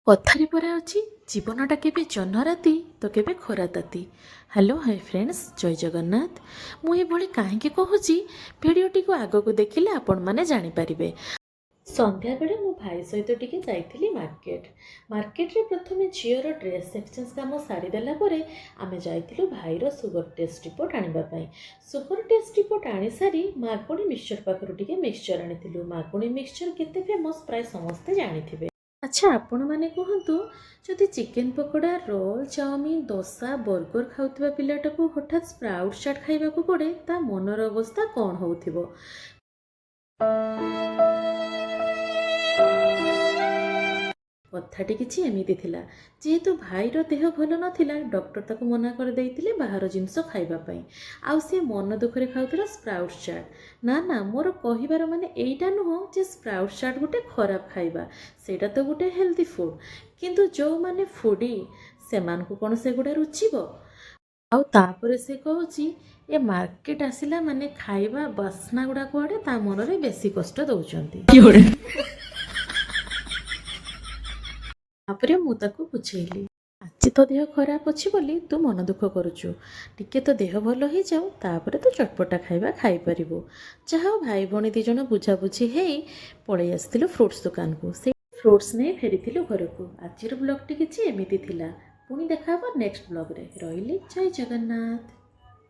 କଥାରେ ପରା ଅଛି ଜୀବନଟା କେବେ ଜହ୍ନ ରାତି ତ କେବେ ଖରା ତାତି। ହ୍ୟାଲୋ ହାଇ ଫ୍ରେଣ୍ଡସ୍, ଜୟ ଜଗନ୍ନାଥ। ମୁଁ ଏଭଳି କାହିଁକି କହୁଛି, ଭିଡ଼ିଓଟିକୁ ଆଗକୁ ଦେଖିଲେ ଆପଣମାନେ ଜାଣିପାରିବେ। ସନ୍ଧ୍ୟାବେଳେ ମୋ ଭାଇ ସହିତ ଟିକେ ଯାଇଥିଲି ମାର୍କେଟରେ ପ୍ରଥମେ ଝିଅର ଡ୍ରେସ୍ ଏକ୍ସଚେଞ୍ଜ କାମ ସାରିଦେଲା ପରେ ଆମେ ଯାଇଥିଲୁ ଭାଇର ସୁଗର ଟେଷ୍ଟ ରିପୋର୍ଟ ଆଣିବା ପାଇଁ। ସୁଗର ଟେଷ୍ଟ ରିପୋର୍ଟ ଆଣିସାରି ମାଗୁଣି ମିକ୍ସଚର ପାଖରୁ ଟିକେ ମିକ୍ସଚର ଆଣିଥିଲୁ। ମାଗୁଣି ମିକ୍ସଚର କେତେ ଫେମସ୍ ପ୍ରାୟ ସମସ୍ତେ ଜାଣିଥିବେ। ଆଚ୍ଛା, ଆପଣମାନେ କୁହନ୍ତୁ, ଯଦି chicken pakora, roll, chow mein, dosa, burger ଖାଉଥିବା ପିଲାଟାକୁ ହଠାତ୍ ସ୍ପ୍ରାଉଟ୍ ଚାଟ୍ ଖାଇବାକୁ ପଡ଼େ, ତା ମନର ଅବସ୍ଥା କ'ଣ ହେଉଥିବ? କଥାଟି କିଛି ଏମିତି ଥିଲା। ଯେହେତୁ ଭାଇର ଦେହ ଭଲ ନଥିଲା, ଡକ୍ଟର ତାକୁ ମନା କରିଦେଇଥିଲେ ବାହାର ଜିନିଷ ଖାଇବା ପାଇଁ। ଆଉ ସେ ମନ ଦୁଃଖରେ ଖାଉଥିଲା ସ୍ପ୍ରାଉଟ୍ ଚାଟ୍। ନା, ମୋର କହିବାର ମାନେ ଏଇଟା ନୁହଁ ଯେ ସ୍ପ୍ରାଉଟ୍ ଚାଟ୍ ଗୋଟେ ଖରାପ ଖାଇବା। ସେଇଟା ତ ଗୋଟେ ହେଲ୍ଦି ଫୁଡ଼୍। କିନ୍ତୁ ଯେଉଁମାନେ ଫୁଡ଼ି, ସେମାନଙ୍କୁ କ'ଣ ସେଗୁଡ଼ା ରୁଚିବ? ଆଉ ତାପରେ ସେ କହୁଛି, ଏ ମାର୍କେଟ ଆସିଲା ମାନେ ଖାଇବା ବାସ୍ନା ଗୁଡ଼ା କୁଆଡ଼େ ତା ମନରେ ବେଶୀ କଷ୍ଟ ଦେଉଛନ୍ତି। ତାପରେ ମୁଁ ତାକୁ ବୁଝେଇଲି, ଆଜି ତ ଦେହ ଖରାପ ଅଛି ବୋଲି ତୁ ମନ ଦୁଃଖ କରୁଛୁ। ଟିକେ ତ ଦେହ ଭଲ ହେଇଯାଉ, ତାପରେ ତୁ ଚଟପଟା ଖାଇବା ଖାଇପାରିବୁ। ଯାହା ହଉ ଭାଇ ଭଉଣୀ ଦି ଜଣ ବୁଝାବୁଝି ହେଇ ପଳେଇ ଆସିଥିଲୁ ଫ୍ରୁଟ୍ସ ଦୋକାନକୁ। ସେଇ ଫ୍ରୁଟ୍ସ ନେଇ ଫେରିଥିଲୁ ଘରକୁ। ଆଜିର ବ୍ଲଗ୍ଟି କିଛି ଏମିତି ଥିଲା। ପୁଣି ଦେଖା ହବ ନେକ୍ସଟ ବ୍ଲଗ୍ରେ। ରହିଲି, ଜୟ ଜଗନ୍ନାଥ।